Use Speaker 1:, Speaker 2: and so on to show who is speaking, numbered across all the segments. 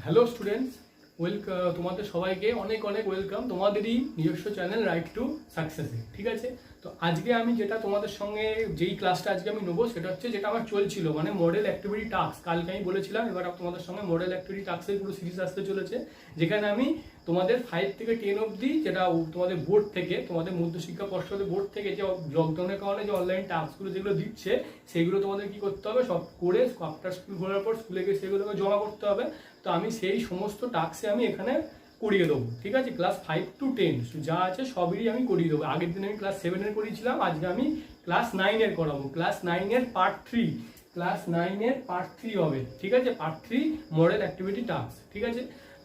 Speaker 1: Hello students, তোমাদের সবাইকে অনেক অনেক ওয়েলকাম তোমাদেরই নিজস্ব চ্যানেল রাইট টু সাকসেসে। ঠিক আছে, তো আজকে আমি যেটা তোমাদের সঙ্গে যেই ক্লাসটা আজকে আমি নেবো সেটা হচ্ছে যেটা আমার চলছিল, মানে মডেল অ্যাক্টিভিটি টাস্ক। কালকে আমি বলেছিলাম এবার তোমাদের সঙ্গে মডেল অ্যাক্টিভিটি টাস্কের পুরো সিরিজ আসতে চলেছে, যেখানে আমি তোমাদের 5 থেকে 10 অবধি যেটা তোমাদের বোর্ড থেকে, তোমাদের মধ্যশিক্ষা পর্ষদের বোর্ড থেকে যে লকডাউনের কারণে যে অনলাইন টাস্কগুলো যেগুলো দিচ্ছে সেগুলো তোমাদের কি করতে হবে, সব করে আফটার স্কুল ঘোরার পর স্কুলে গিয়ে সেগুলোকে জমা করতে হবে। তো আমি সেই সমস্ত টাস্কে আমি এখানে করিয়ে দেবো। ঠিক আছে, ক্লাস 5 to 10 যা আছে সবই আমি করিয়ে দেবো। আগের দিন আমি ক্লাস 7-এর করিয়েছিলাম, আজকে আমি ক্লাস 9-এর করাবো। ক্লাস 9-এর পার্ট 3, ক্লাস 9-এর পার্ট 3 হবে। ঠিক আছে, পার্ট 3 মডেল অ্যাক্টিভিটি টাস্ক। ঠিক আছে,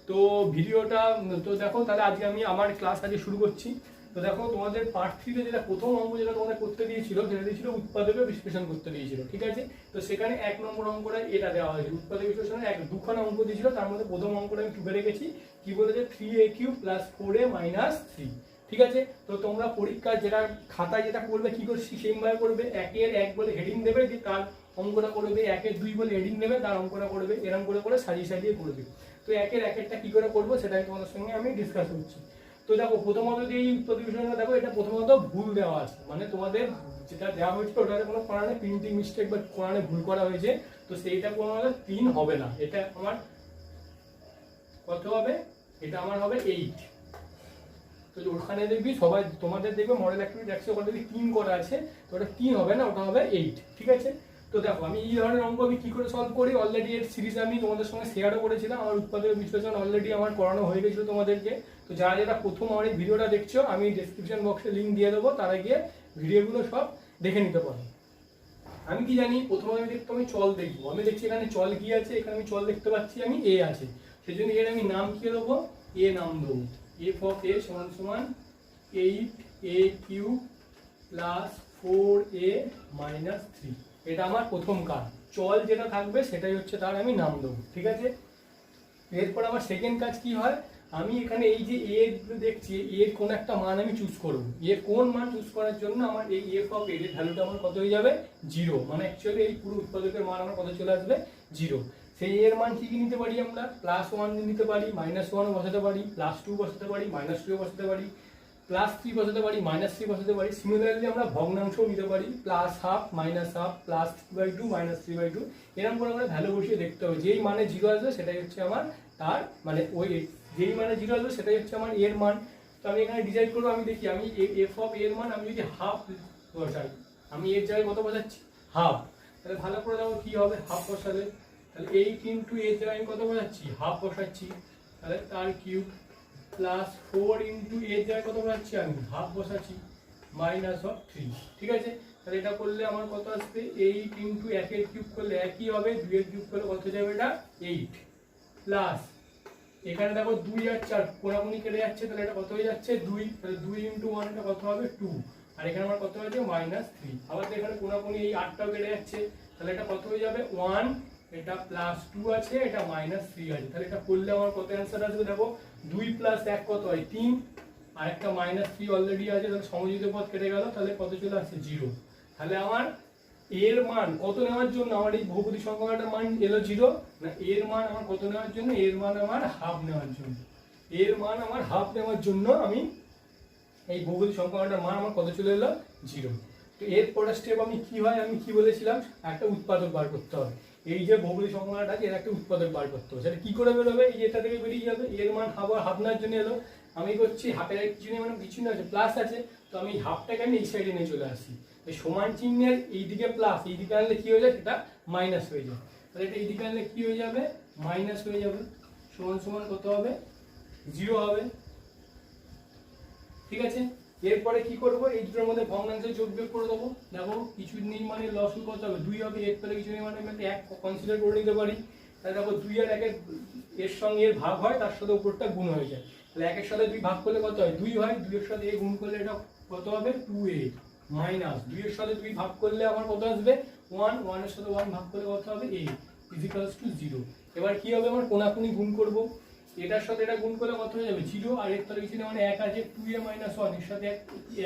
Speaker 1: তো ভিডিওটা তো দেখো, তাহলে আজকে আমি আমার ক্লাস আজকে শুরু করছি। তো দেখো, তোমাদের পার্ট 3-তে যেটা প্রথম অঙ্ক যেটা তোমাদের করতে দিয়েছিল সেটা দিয়েছিল উৎপাদকের বিশ্লেষণ করতে দিয়েছিল। ঠিক আছে, তো সেখানে 1 নম্বর অঙ্কটা এটা দেওয়া হয়েছে, উৎপাদক বিশ্লেষণে দুখানা অঙ্ক দিয়েছিল। তার মধ্যে প্রথম অঙ্কটা আমি টুকে রেখেছি, কি বলেছে 3a³ + 4a - 3। ঠিক আছে, তো তোমরা পরীক্ষা যেটা খাতায় যেটা করবে কি করছি সেইভাবে করবে। 1-এর 1 বলে হেডিং দেবে, যে তার অঙ্কটা করবে। 1-এর 2 বলে হেডিং দেবে, তার অঙ্কটা করবে। এরকম করে করে সাজিয়ে সাজিয়ে করবে। তো 1-এর 1-এরটা কি করে করবো সেটা তোমাদের সঙ্গে আমি ডিসকাস করছি। তো দেখো, প্রথমত যে এই উৎপাদক বিশ্লেষণটা দেখো, এটা প্রথমত ভুল দেওয়া আছে, মানে তোমাদের যেটা দেওয়া হয়েছে ওটাতে কোনো কোরআনে প্রিন্টিং মিস্টেক বা কোরআনে ভুল করা হয়েছে। তো সেইটা কোনো 3 হবে না, এটা আমার কত হবে, এটা আমার হবে 8। তো ওখানে দেখবি সবাই তোমাদের দেখবে মডেল অ্যাক্টিভিটি একশো অলরেডি 3 করা আছে, তো ওটা 3 হবে না, ওটা হবে 8। ঠিক আছে, তো দেখো আমি এই ধরনের অঙ্ক আমি কি করে সলভ করি, অলরেডি এর সিরিজ আমি তোমাদের সঙ্গে শেয়ারও করেছিলাম। আমার উৎপাদক বিশ্লেষণ অলরেডি আমার করানো হয়ে গেছিল তোমাদেরকে। তো যারা যারা প্রথম আমার এই ভিডিওটা দেখছো, আমি ডেসক্রিপশন বক্সে লিঙ্ক দিয়ে দেবো, তারা গিয়ে ভিডিওগুলো সব দেখে নিতে পারো। আমি কি জানি, প্রথমে আমি দেখতে আমি চল দেখবো। আমি দেখছি এখানে চল কি আছে, এখানে আমি চল দেখতে পাচ্ছি, আমি এ আছে, সেই জন্য এর আমি নাম কি দেবো, এ নাম দেবো। f of a = 8a³ + 4a - 3। এটা আমার প্রথম কাজ। চল যেটা থাকবে সেটাই হচ্ছে তার আমি নাম দেবো। ঠিক আছে, এরপর আমার সেকেন্ড কাজ কি হয়, আমি এখানে এই যে এ দেখছি, এর কোন একটা মান আমি চুজ করব। এর কোন মান চুজ করার জন্য আমার এই f of a এর ভ্যালুটা আমার কত হয়ে যাবে, 0। মানে অ্যাকচুয়ালি এই পুরো উৎপাদকের মান আমার কত চলে আসবে, 0। সেই এর মান কি নিতে পারি, আমরা +1 নিতে পারি, -1 বসাতে পারি, +2 বসাতে পারি, -2 বসাতে পারি, +3 বসাতে পারি, -3 বসাতে পারি। সিমিলারলি আমরা ভগ্নাংশও নিতে পারি, +12 -12 +3/2 -3/2। এরকম করে আমরা ভ্যালু বসিয়ে দেখতে হবে, যেই মানে 0 আসবে সেটাই হচ্ছে আমার তার মানে, ওই যেই মানে 0 আসবে সেটাই হচ্ছে আমার এর মান। তো আমি এখানে ডিসাইড করবো, আমি দেখি আমি f of a এর মান আমি যদি হাফ বসাই, আমি এর জায়গায় কত বসাচ্ছি, হাফ। তাহলে ভালো করে দেখো কি হবে, হাফ বসালে তাহলে 8 × এর জায়গায় আমি কত বসাচ্ছি, হাফ বসাচ্ছি, তাহলে তার কিউব, +4 × এর জায়গায় কত বসাচ্ছি, আমি হাফ বসাচ্ছি, -3। ঠিক আছে, তাহলে এটা করলে আমার কত আসবে, 8 × 1-এর কিউব করলে একই হবে, 2-এর কিউব করলে কত যাবে, এটা 8 প্লাস এখানে দেখো 2 আর 4 কোণাকুণি কেটে যাচ্ছে, তাহলে এটা কত হয়ে যাচ্ছে, 2। তাহলে 2 × 1 এটা কত হবে, 2। আর এখানে আমার কত হয়েছে, -3। আবার এখানে কোণাকুণি এই 8টাও কেটে যাচ্ছে, তাহলে এটা কত হয়ে যাবে, 1। এটা +2 আছে, এটা -3 আছে, তাহলে এটা করলে আমার কত অ্যান্সার আসবে, দেখো 2 + 1 কত হয়, 3। আর একটা -3 অলরেডি আছে, তাহলে সমযোজিত পদ কেটে গেল, তাহলে কত চলে আসছে, 0। তাহলে আমার এর মান কত নেওয়ার জন্য, আমার এই বহুপদী সংখ্যাটার মান এলো 0 না, এর মান আমার কত নেওয়ার জন্য, এর মান আমার হাফ নেওয়ার জন্য। এর মান আমার হাফ নেওয়ার জন্য আমি এই বহুপদী সংখ্যাটার মান আমার কত চলে এলো, 0। তো এর পরের স্টেপ আমি কি হয়, আমি কি বলেছিলাম, একটা উৎপাদক বার করতে হবে। এই যে বহুপদী সংখ্যাটা আছে এর একটা উৎপাদক বার করতে হবে। সেটা কি করে বেরোবে, এই এটা থেকে বেরিয়ে যাবে, এর মান হাফ নেওয়ার জন্য এলো। আমি করছি হাফের কিছু নেই, মানে কিছু না আছে, প্লাস আছে, তো আমি হাফটাকে আমি এই সাইডে নিয়ে চলে আসি। সমান চিহ্নের এইদিকে প্লাস, এইদিকে আনলে কি হয়ে যায়, সেটা মাইনাস হয়ে যায়। তাহলে এটা এইদিকে আনলে কি হয়ে যাবে, মাইনাস হয়ে যাবে, সমান কত হবে, 0 হবে। ঠিক আছে, এরপরে কি করব, এই দুটোর মধ্যে ভগ্নাংশ যোগ বিয়োগ করে দেবো। দেখো কিছু নেই মানে লসু কত হবে, 2 হবে। এর পরে কিছু নেই মানে আমি 1 কনসিডার করে নিতে পারি। তাহলে দেখো 2 আর 1 এর সঙ্গে এর ভাগ হয়, তার সাথে উপরটা গুণ হয়ে যায়। তাহলে 1-এর সাথে 2 ভাগ করলে কত হয়, 2 হয়। 2-এর সাথে a গুণ করলে এটা কত হবে, 2a মাইনাস 2-এর সাথে 2 ভাগ করলে আমার কত আসবে, 1। 1-এর সাথে 1 ভাগ করলে কত হবে, a = 0। এবার কি হবে, আমার কোণাকুণি গুণ করব, এটার সাথে এটা গুণ করলে কত হয়ে যাবে, 0। আর এর তলে কিছু না মানে 1 আছে, 2a - 1 এর সাথে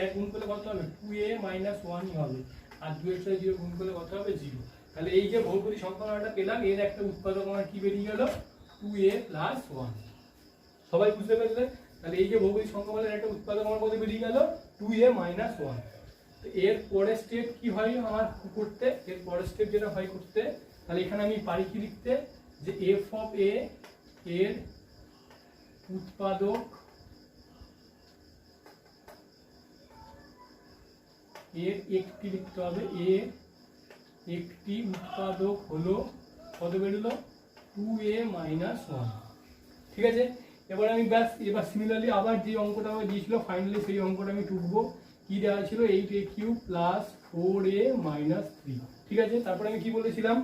Speaker 1: 1 গুণ করলে কত হবে, 2a - 1ই হবে। আর 2 এর সাথে 0 গুণ করলে কত হবে, 0। তাহলে এই যে বহুপদী সংখ্যাটা পেলাম, এর একটা উৎপাদক আমার কি বেরিয়ে গেল, 2a প্লাস 1। সবাই বুঝতে পারলে? তাহলে এই যে ভৌগোলিক সংখ্যামালার একটা উৎপাদক আমার কত বেরিয়ে গেল 2a মাইনাস 1। তো এর পরের স্টেপ কি হয় আমার করতে, এর পরের স্টেপ যেটা হয় করতে, তাহলে এখানে আমি পারি কি লিখতে যে f অফ a এর উৎপাদক এর একটি লিখতে হবে, এর একটি উৎপাদক হলো কত বেরোলো 2a মাইনাস 1। ঠিক আছে, এবার আমি ব্যাস এবার সিমিলারলি আবার যে অঙ্কটা আমার দিয়েছিল ফাইনালি সেই অঙ্কটা আমি টুকবো। কি দেওয়া ছিল 8a cube plus 4a minus 3। ঠিক আছে, তারপরে আমি কি বলেছিলাম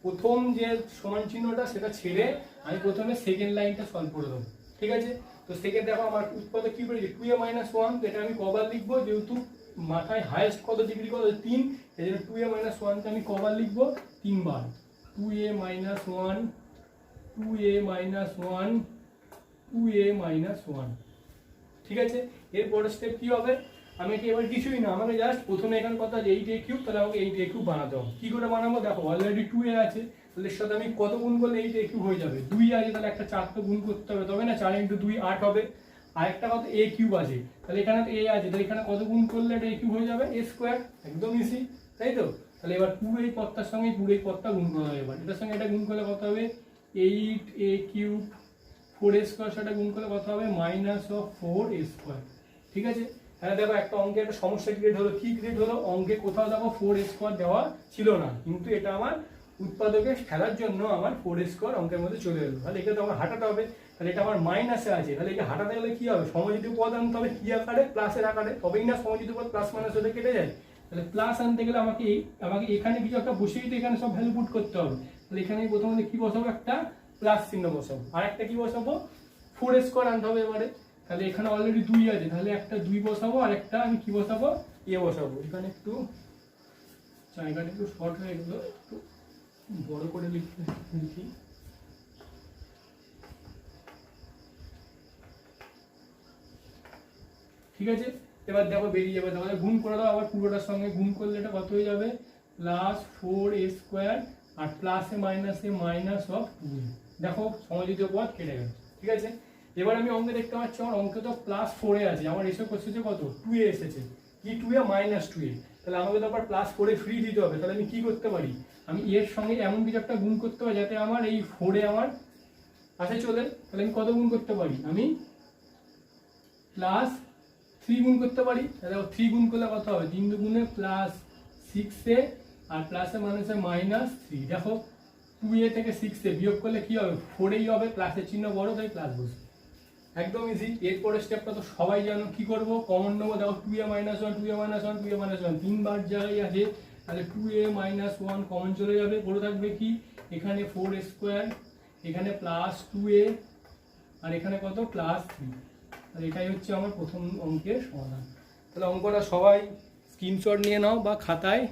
Speaker 1: প্রথম যে সমান চিহ্নটা সেটা ছেড়ে আমি প্রথমে সেকেন্ড লাইনটা সলভ করে দেবো। ঠিক আছে, তো সেকেন্ড দেখো আমার উৎপাদক কি বেরিয়েছে 2a মাইনাস 1। এটা আমি কবার লিখবো, যেহেতু মাথায় হাইয়েস্ট কত ডিগ্রি কত 3, এই জন্য 2a মাইনাস 1কে আমি কবার লিখবো 3 বার। 2a minus 1, 2a minus 1, 2a minus 1। ঠিক আছে, এর পরের স্টেপ কি হবে, আমি কি এবার কিছুই না, আমাকে জাস্ট প্রথমে এখানে কথা যে 8a কিউব, তাহলে আমাকে 8a কিউব বানাতে হবে। কি করে বানাবো দেখো, অলরেডি 2a আছে, তাহলে এর সাথে আমি কত গুণ করলে 8a কিউব হয়ে যাবে, 2 আছে তাহলে একটা 4 তো গুণ করতে হবে, তবে না 4 × 2 8 হবে। আর একটা কত a কিউব আছে, তাহলে এখানে a আছে, তাহলে এখানে কত গুণ করলে এটা a কিউব হয়ে যাবে a স্কয়ার, একদম ইজি, তাই তো? তাহলে এবার পুরো এই পদটার সঙ্গে পুরো এই পদটা গুণ করা হবে। এবার এটার সঙ্গে এটা গুণ করলে কত হবে 8a কিউব, 4a স্কয়ার সেটা গুণ করলে কত হবে মাইনাস অফ 4a স্কয়ার। ঠিক আছে, হ্যাঁ দেখো একটা অঙ্কে একটা সমস্যা ক্রিয়েট হলো। কি ক্রিয়েট হলো, অঙ্কে কোথাও দেখো 4a স্কয়ার দেওয়া ছিল না, কিন্তু এটা আমার উৎপাদকে ফেলার জন্য আমার 4a স্কয়ার অঙ্কের মধ্যে চলে এলো। তাহলে এটা তো আমার হাঁটাতে হবে, তাহলে এটা আমার মাইনাসে আছে, তাহলে এটা হাঁটাতে গেলে কি হবে সমযোজী পদ আনতে হবে কি আকারে, প্লাসের আকারে, তবেই না সমযোজী পদ প্লাস মাইনাস হলে কেটে যায়। তাহলে প্লাস আনতে গেলে আমাকে এখানে কিছু একটা বসিয়ে দিতে এখানে সব ভ্যালু পুট করতে হবে। তাহলে এখানে প্রথমে কি বসাবো, একটা প্লাস চিহ্ন বসাবো, আর একটা কি বসাবো 4a স্কয়ার আনতে হবে এবারে। তাহলে এখানে অলরেডি 2 আছে, তাহলে একটা 2 বসাবো আর একটা আমি কি বসাবো a বসাবো। এখানে একটু জায়গাটা একটু শর্ট হয়ে গেল, একটু বড় করে লিখি। ঠিক আছে, এবার দেখো বেরিয়ে যাবে, তাহলে গুণ করে দাও আবার পুরোটার সঙ্গে, গুণ করলে এটা কত হয়ে যাবে প্লাস 4a স্কয়ার আর প্লাসে মাইনাসে মাইনাস অফ 2a। দেখো সমযোজী পদ কেটে গেছে। ঠিক আছে, এবার আমি অঙ্কে দেখতে পাচ্ছি আমার অঙ্কে তো প্লাস 4a আছে, আমার এসে এসেছে কত 2a এসেছে, কি 2a মাইনাস 2a, তাহলে আমাকে তো আবার প্লাস 4a ফ্রি দিতে হবে। তাহলে আমি কি করতে পারি, আমি এর সঙ্গে এমন কিছু একটা গুণ করতে পারি যাতে আমার এই 4a আমার আসে চলে। তাহলে আমি কত গুণ করতে পারি, আমি প্লাস 3 গুণ করতে পারি। তাহলে 3 গুণ করলে কত হবে 3 দুগুণে প্লাস 6a আর প্লাসে মাইনাসে মাইনাস 3। দেখো 2a থেকে 6a বিয়োগ করলে কি হবে 4aই হবে, প্লাসের চিহ্ন বড় তাই প্লাস বসবে, একদম ইজি। এরপরের স্টেপটা তো সবাই জানো, কি করব কমন নেবো। দেখো 2a minus 1, 2a minus 1, 2a minus 1 তিনবার জায়গায় আছে, তাহলে 2a মাইনাস 1 কমন চলে যাবে, পড়ে থাকবে কি এখানে 4a স্কয়ার, এখানে প্লাস 2a আর এখানে কত প্লাস 3। আর এটাই হচ্ছে আমার প্রথম অঙ্কের সমাধান। তাহলে অঙ্কটা সবাই স্ক্রিনশট নিয়ে নাও বা খাতায়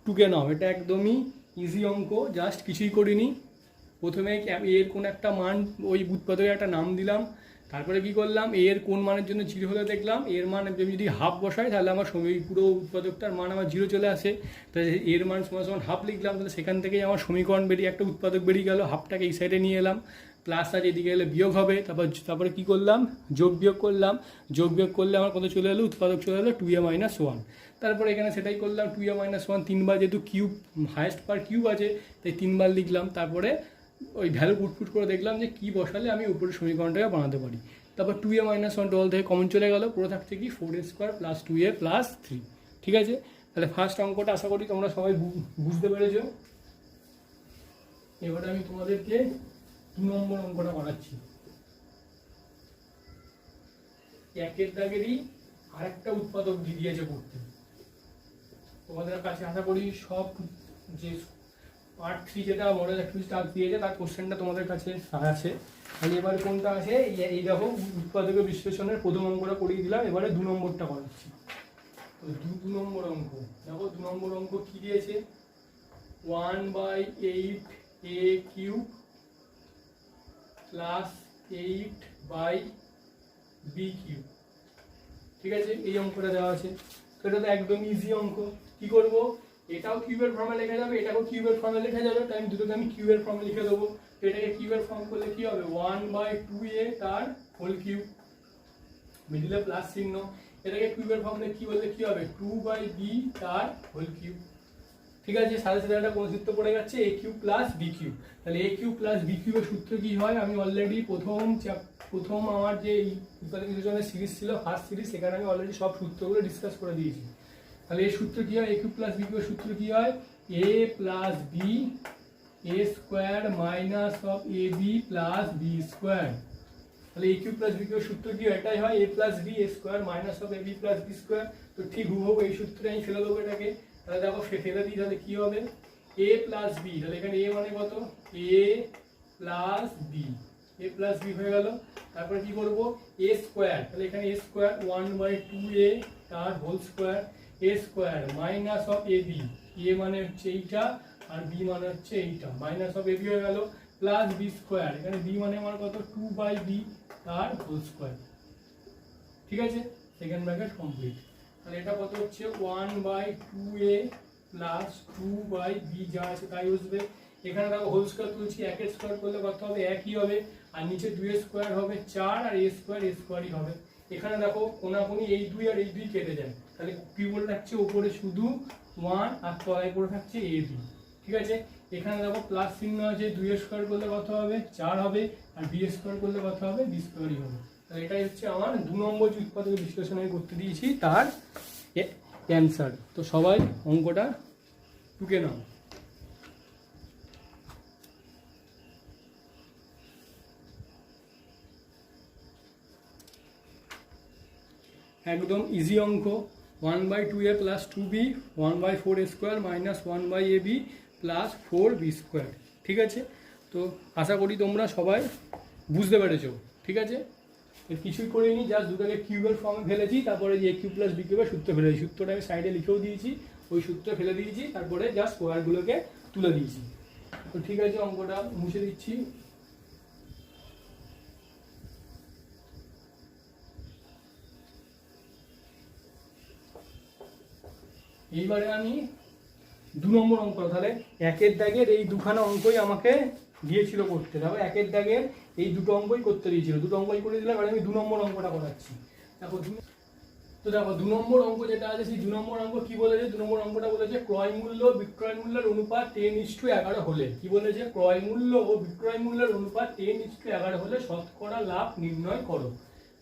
Speaker 1: টুকে নাও, এটা একদমই ইজি অঙ্ক, জাস্ট কিছুই করিনি। প্রথমে এর কোন একটা মান ওই উৎপাদকের একটা নাম দিলাম, তারপরে কি করলাম এর কোন মানের জন্য 0 হলে দেখলাম এর মান যদি হাফ বসাই তাহলে আমার পুরো উৎপাদকটার মান আমার 0 চলে আসে, তাহলে এর মান সমান সমান হাফ লিখলাম, তাহলে সেখান থেকেই আমার সমীকরণ বেরিয়ে একটা উৎপাদক বেরিয়ে গেল। হাফটাকে এই সাইডে নিয়ে এলাম, প্লাস আর এদিকে এলে বিয়োগ হবে, তারপরে কি করলাম যোগ বিয়োগ করলাম, যোগ বিয়োগ করলে আমার কত চলে এলো উৎপাদক চলে এলো 2a মাইনাস 1। তারপরে এখানে সেটাই করলাম 2a মাইনাস 1 তিনবার, যেহেতু কিউব হায়েস্ট পার কিউব আছে তাই 3 বার লিখলাম। তারপরে ওই ভ্যালু পুটপুট করে দেখলাম যে কি বসালে আমি উপরে সমীকরণটাকে বানাতে পারি। তারপর 2a মাইনাস 1 ডবল থেকে কমন চলে গেল, পুরো থাকছে কি 4a square plus 2a plus 3। ঠিক আছে, তাহলে ফার্স্ট অঙ্কটা আশা করি তোমরা সবাই বুঝতে পেরেছো। এবারে আমি তোমাদেরকে 2 নম্বর অঙ্কটা করাচ্ছি। একের দাগেরই আরেকটা উৎপাদক দিয়েছে পড়তে, তোমাদের কাছে আশা করি সব যে পার্ট 3 যেটা মডেল অ্যাক্টিভিটি টাস্ক দিয়েছে তার কোশ্চেনটা তোমাদের কাছে আছে। তাহলে এবার কোনটা আছে, এই দেখো উৎপাদকের বিশ্লেষণের প্রথম অঙ্কটা করিয়ে দিলাম, এবারে 2 নম্বরটা করাচ্ছি। তো 2 নম্বর অঙ্ক দেখো, 2 নম্বর অঙ্ক কি দিয়েছে 1/8a cube plus 8/b cube. ঠিক আছে, এই অঙ্কটা দেওয়া আছে, তো এটা তো একদম ইজি অঙ্ক। কি করব এটাও কিউবের ফর্মে লেখা যাবে, এটাকেও কিউবের ফর্মে লেখা যাবে, তাই আমি দুটোকে আমি কিউবের ফর্মে লিখে দেবো। তো এটাকে কিউবের ফর্ম করলে কি হবে 1/2a তার হোল কিউব, মিডিলে প্লাস চিহ্ন। এটাকে কিউবের ফর্মে কি বললে কি হবে 2/b তার হোল কিউব। ঠিক আছে, সাথে সাথে একটা কোন সূত্র পড়ে যাচ্ছে a cube plus b cube. তাহলে a কিউব প্লাস b কিউবের সূত্র কি হয়, আমি অলরেডি প্রথম আমার যে ইকুয়েশনের সিরিজ ছিল ফার্স্ট সিরিজ, সেখানে আমি অলরেডি সব সূত্রগুলো ডিসকাস করে দিয়েছি। তাহলে এই সূত্র কি হয়, a কিউব প্লাস b কিউবের সূত্র কি হয় a plus b a square minus of ab plus b square. তাহলে a কিউব প্লাস b কিউবের সূত্র কি হয়, এটাই হয় a plus b a square minus of ab plus b square. তো ঠিক হুবহু এই সূত্রে আমি ফেলে দেবো এটাকে। তাহলে দেখো ফেলে দিই, তাহলে কি হবে a প্লাস b, তাহলে এখানে a মানে কত a plus b, a plus b হয়ে গেল। তারপরে কি করব a স্কোয়ার, তাহলে এখানে a স্কোয়ার 1/2a তার whole square, a square minus of ab, a মানে হচ্ছে এইটা আর b মানে হচ্ছে এইটা, মাইনাস অফ ab হয়ে গেল, প্লাস b স্কোয়ার, এখানে b মানে আমার কত 2/b তার হোল স্কোয়ার। ঠিক আছে, সেকেন্ড ব্র্যাকেট কমপ্লিট। তাহলে এটা কত হচ্ছে 1/2a প্লাস 2/b, যা আছে তাই বসবে। এখানে দেখো হোল স্কোয়ার তুলছি, একের স্কোয়ার করলে কত হবে একই হবে, আর নিচে 2 এর স্কোয়ার হবে 4 আর a স্কোয়ারই হবে। এখানে দেখো কোনাকুনি এই 2 আর এই 2 কেটে যায়, তাহলে কি বলে থাকছে উপরে শুধু 1 আর তলায় পড়ে থাকছে ab। ঠিক আছে, এখানে দেখো প্লাস চিহ্ন আছে, 2 এর স্কোয়ার করলে কত হবে 4 হবে, আর b স্কোয়ার করলে কত হবে b স্কোয়ারই হবে। তাহলে এটাই হচ্ছে আমার 2 নম্বর যে উৎপাদক বিশ্লেষণ আমি করতে দিয়েছি তার অ্যান্সার। তো সবাই অঙ্কটা টুকে নাও। একদম ইজি অঙ্ক, 1/2a plus 2b 1/4a square minus 1/ab plus 4b square. ঠিক আছে, তো আশা করি তোমরা সবাই বুঝতে পেরেছো। ঠিক আছে, কিছুই করিনি, জাস্ট দুটোকে কিউবের ফর্মে ফেলেছি, তারপরে যে a কিউব প্লাস b কিউবের সূত্র ফেলেছি, সূত্রটা আমি সাইডে লিখেও দিয়েছি, ওই সূত্র ফেলে দিয়েছি, তারপরে জাস্ট স্কোয়ারগুলোকে তুলে দিয়েছি। তো ঠিক আছে, অঙ্কটা মুছে দিচ্ছি। এইবারে আমি 2 নম্বর অঙ্ক, তাহলে একের দাগের এই দুখানা অঙ্কই আমাকে দিয়েছিল করতে, দেখো একের দাগের এই দুটো অঙ্কই করতে দিয়েছিল, দুটো অঙ্কই করে দিলাম। এবার আমি 2 নম্বর অঙ্কটা করাচ্ছি। দেখো তো দেখো 2 নম্বর অঙ্ক যেটা আছে, সেই 2 নম্বর অঙ্ক কি বলেছে, 2 নম্বর অঙ্কটা বলেছে ক্রয় মূল্য বিক্রয় মূল্যের অনুপাত 10:11 হলে, কি বলেছে ক্রয় মূল্য ও বিক্রয় মূল্যের অনুপাত 10:11 হলে শতকরা লাভ নির্ণয় করো।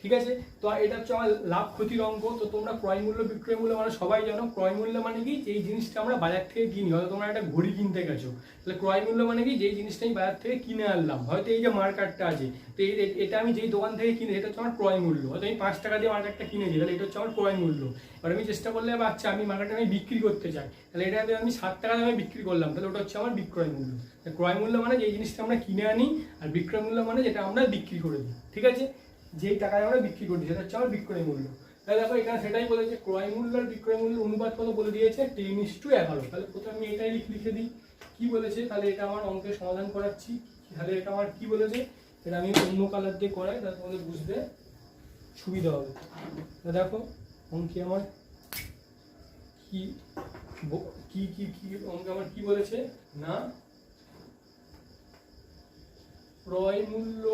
Speaker 1: ঠিক আছে, তো এটা হচ্ছে আমার লাভ ক্ষতির অঙ্ক। তো তোমরা ক্রয় মূল্য বিক্রয় মূল্য মানে সবাই জানো, ক্রয় মূল্য মানে কি যেই জিনিসটা আমরা বাজার থেকে কিনি, হয়তো তোমরা একটা ঘড়ি কিনতে গেছো, তাহলে ক্রয় মূল্য মানে কি যেই জিনিসটা আমি বাজার থেকে কিনে আনলাম, হয়তো এই যে মার্কেটটা আছে, তো এটা আমি যেই দোকান থেকে কিনে, এটা হচ্ছে আমার ক্রয় মূল্য, হয়তো আমি 5 টাকা দিয়ে মার্কেটটা কিনেছি, তাহলে এটা হচ্ছে আমার ক্রয় মূল্য। এবার আমি চেষ্টা করলে আচ্ছা আমি মার্কেটে আমি বিক্রি করতে চাই, তাহলে এটা আমি 7 টাকা দিয়ে বিক্রি করলাম, তাহলে ওটা হচ্ছে আমার বিক্রয় মূল্য। ক্রয় মূল্য মানে যেই জিনিসটা আমরা কিনে আনি, আর বিক্রয় মূল্য মানে যেটা আমরা বিক্রি করে দিই। ঠিক আছে, যেই টাকায় আমরা বিক্রি করি সেটা হচ্ছে আমার বিক্রয় মূল্য। তাহলে দেখো এখানে সেটাই বলেছে ক্রয় মূল্য আর বিক্রয় মূল্যের অনুপাত কত বলে দিয়েছে 10:11। তাহলে প্রথমে আমি এটাই লিখে দিই কি বলেছে, তাহলে এটা আমার অঙ্কের সমাধান করাচ্ছি। তাহলে এটা আমার কি বলেছে, এটা আমি অন্য কালার দিয়ে করাই, তাহলে তোমাদের বুঝতে সুবিধা হবে। দেখো অঙ্কে আমার কি কি কি কি অঙ্কে আমার কি বলেছে না, ক্রয় মূল্য